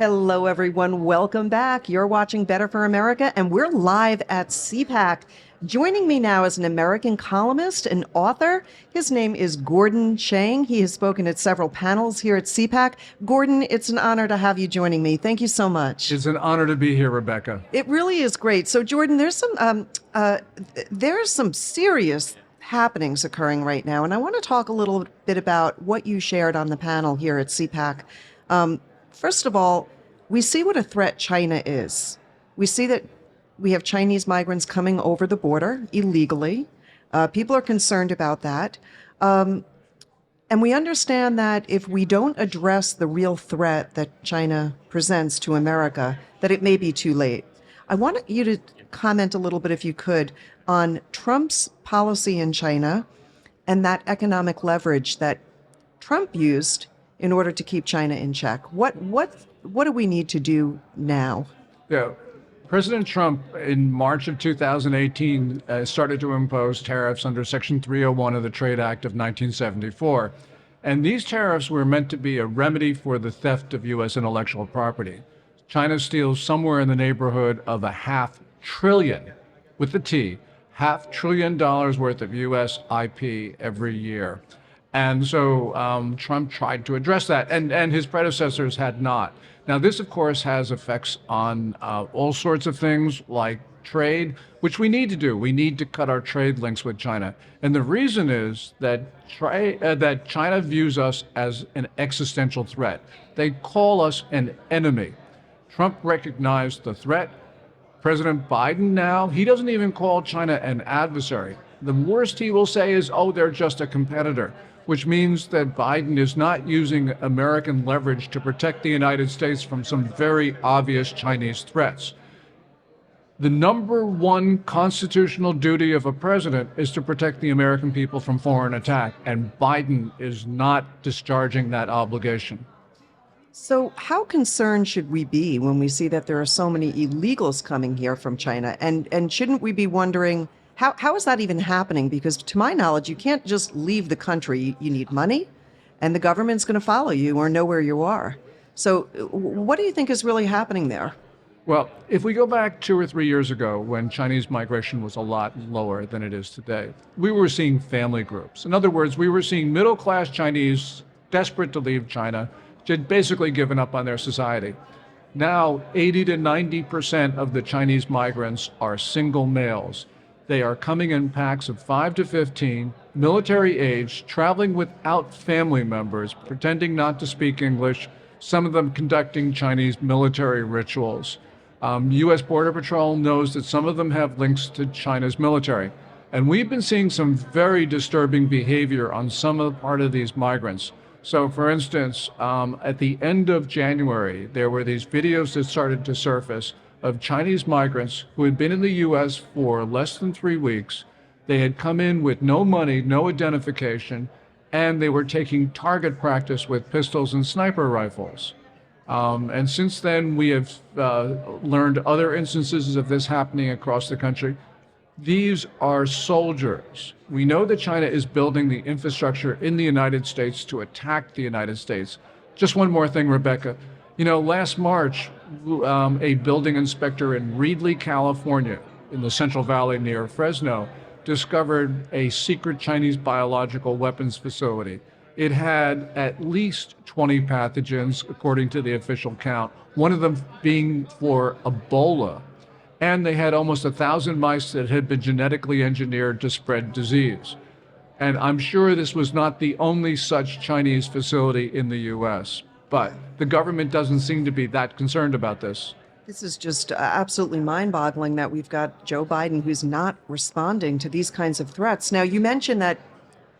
Hello, everyone. Welcome back. You're watching Better for America, and we're live at CPAC. Joining me now is an American columnist and author. His name is Gordan Chang. He has spoken at several panels here at CPAC. Gordan, it's an honor to have you joining me. Thank you so much. It's an honor to be here, Rebecca. It really is great. So, Jordan, there's some serious happenings occurring right now, and I want to talk a little bit about what you shared on the panel here at CPAC. First of all, we see what a threat China is. We see that we have Chinese migrants coming over the border illegally. People are concerned about that. And we understand that if we don't address the real threat that China presents to America, that it may be too late. I want you to comment a little bit, if you could, on Trump's policy in China and that economic leverage that Trump used in order to keep China in check. What do we need to do now? Yeah. President Trump, in March of 2018, started to impose tariffs under Section 301 of the Trade Act of 1974. And these tariffs were meant to be a remedy for the theft of U.S. intellectual property. China steals somewhere in the neighborhood of $500 billion, with the T, $500 billion worth of U.S. IP every year. And so Trump tried to address that, and his predecessors had not. Now, this, of course, has effects on all sorts of things like trade, which we need to do. We need to cut our trade links with China. And the reason is that that China views us as an existential threat. They call us an enemy. Trump recognized the threat. President Biden now, he doesn't even call China an adversary. The worst he will say is, oh, they're just a competitor, which means that Biden is not using American leverage to protect the United States from some very obvious Chinese threats. The number one constitutional duty of a president is to protect the American people from foreign attack, and Biden is not discharging that obligation. So how concerned should we be when we see that there are so many illegals coming here from China? And shouldn't we be wondering, how is that even happening? Because to my knowledge, you can't just leave the country. You need money, and the government's going to follow you or know where you are. So what do you think is really happening there? Well, if we go back 2 or 3 years ago, when Chinese migration was a lot lower than it is today, we were seeing family groups. In other words, we were seeing middle-class Chinese desperate to leave China, had basically given up on their society. Now, 80 to 90% of the Chinese migrants are single males. They are coming in packs of 5 to 15, military age, traveling without family members, pretending not to speak English, some of them conducting Chinese military rituals. U.S. Border Patrol knows that some of them have links to China's military. And we've been seeing some very disturbing behavior on some of the part of these migrants. So, for instance, at the end of January, there were these videos that started to surface of Chinese migrants who had been in the U.S. for less than 3 weeks. They had come in with no money, no identification, and they were taking target practice with pistols and sniper rifles. And since then, we have learned other instances of this happening across the country. These are soldiers. We know that China is building the infrastructure in the United States to attack the United States. Just one more thing, Rebecca. You know, last March, a building inspector in Reedley, California, in the Central Valley near Fresno, discovered a secret Chinese biological weapons facility. It had at least 20 pathogens, according to the official count, one of them being for Ebola. And they had almost 1,000 mice that had been genetically engineered to spread disease. And I'm sure this was not the only such Chinese facility in the U.S., but the government doesn't seem to be that concerned about this. This is just absolutely mind-boggling that we've got Joe Biden who's not responding to these kinds of threats. Now, you mentioned that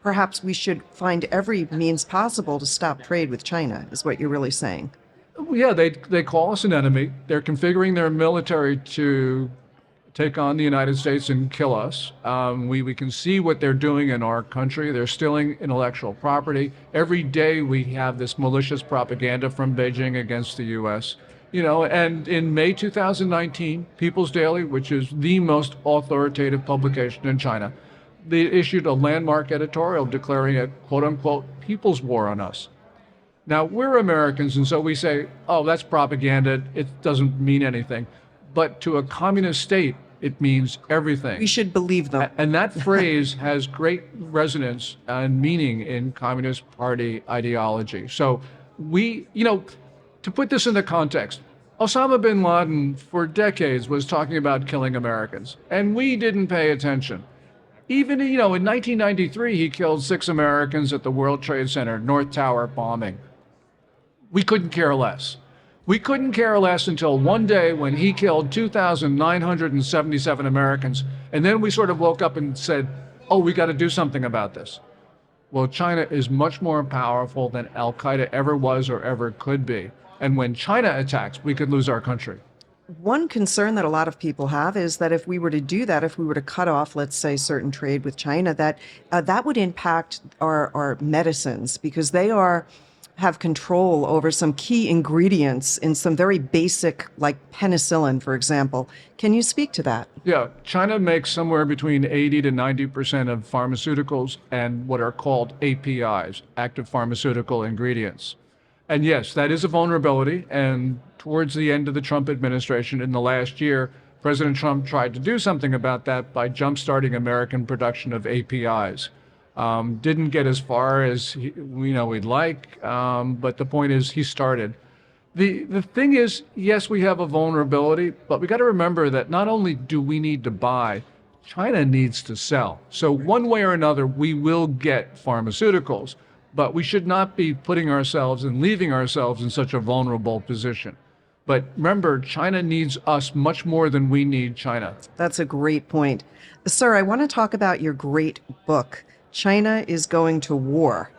perhaps we should find every means possible to stop trade with China, is what you're really saying. Yeah, they call us an enemy. They're configuring their military to take on the United States and kill us. We can see what they're doing in our country. They're stealing intellectual property. Every day we have this malicious propaganda from Beijing against the U.S. You know, and in May 2019, People's Daily, which is the most authoritative publication in China, they issued a landmark editorial declaring a quote-unquote people's war on us. Now, we're Americans, and so we say, oh, that's propaganda. It doesn't mean anything. But to a communist state, it means everything. We should believe them. And that phrase has great resonance and meaning in Communist Party ideology. So to put this into context, Osama bin Laden for decades was talking about killing Americans, and we didn't pay attention. Even, in 1993, he killed 6 Americans at the World Trade Center, North Tower bombing. We couldn't care less. We couldn't care less until one day when he killed 2,977 Americans. And then we sort of woke up and said, oh, we got to do something about this. Well, China is much more powerful than Al-Qaeda ever was or ever could be. And when China attacks, we could lose our country. One concern that a lot of people have is that if we were to do that, if we were to cut off, let's say, certain trade with China, that would impact our medicines, because they have control over some key ingredients in some very basic, like penicillin, for example. Can you speak to that? Yeah, China makes somewhere between 80 to 90% of pharmaceuticals and what are called APIs, active pharmaceutical ingredients. And yes, that is a vulnerability. And towards the end of the Trump administration in the last year, President Trump tried to do something about that by jumpstarting American production of APIs. Didn't get as far as we'd like, but the point is he started. The thing is, yes, we have a vulnerability, but we got to remember that not only do we need to buy, China needs to sell. So one way or another, we will get pharmaceuticals, but we should not be putting ourselves and leaving ourselves in such a vulnerable position. But remember, China needs us much more than we need China. That's a great point. Sir, I want to talk about your great book, China is Going to War.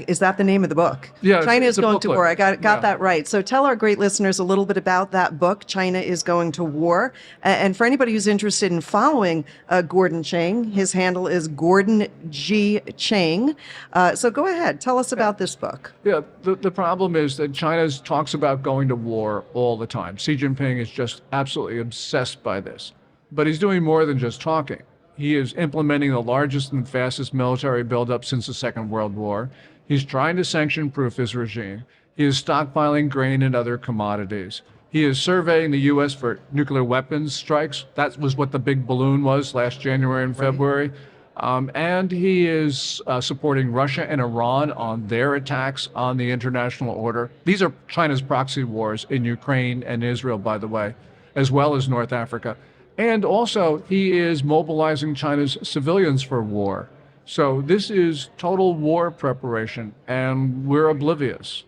Is that the name of the book? Yeah, China it's is a Going to booklet. War. I got Yeah. that right. So tell our great listeners a little bit about that book, China is Going to War. And for anybody who's interested in following Gordan Chang, his handle is Gordan G. Chang. So go ahead. Tell us about this book. Yeah, the problem is that China talks about going to war all the time. Xi Jinping is just absolutely obsessed by this. But he's doing more than just talking. He is implementing the largest and fastest military buildup since the Second World War. He's trying to sanction-proof his regime. He is stockpiling grain and other commodities. He is surveying the U.S. for nuclear weapons strikes. That was what the big balloon was last January and February. And he is supporting Russia and Iran on their attacks on the international order. These are China's proxy wars in Ukraine and Israel, by the way, as well as North Africa. And also, he is mobilizing China's civilians for war. So this is total war preparation, and we're oblivious.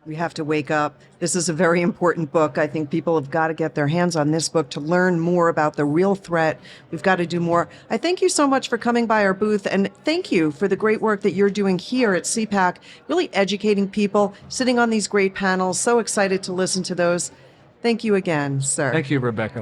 We have to wake up. This is a very important book. I think people have got to get their hands on this book to learn more about the real threat. We've got to do more. I thank you so much for coming by our booth, and thank you for the great work that you're doing here at CPAC, really educating people, sitting on these great panels. So excited to listen to those. Thank you again, sir. Thank you, Rebecca.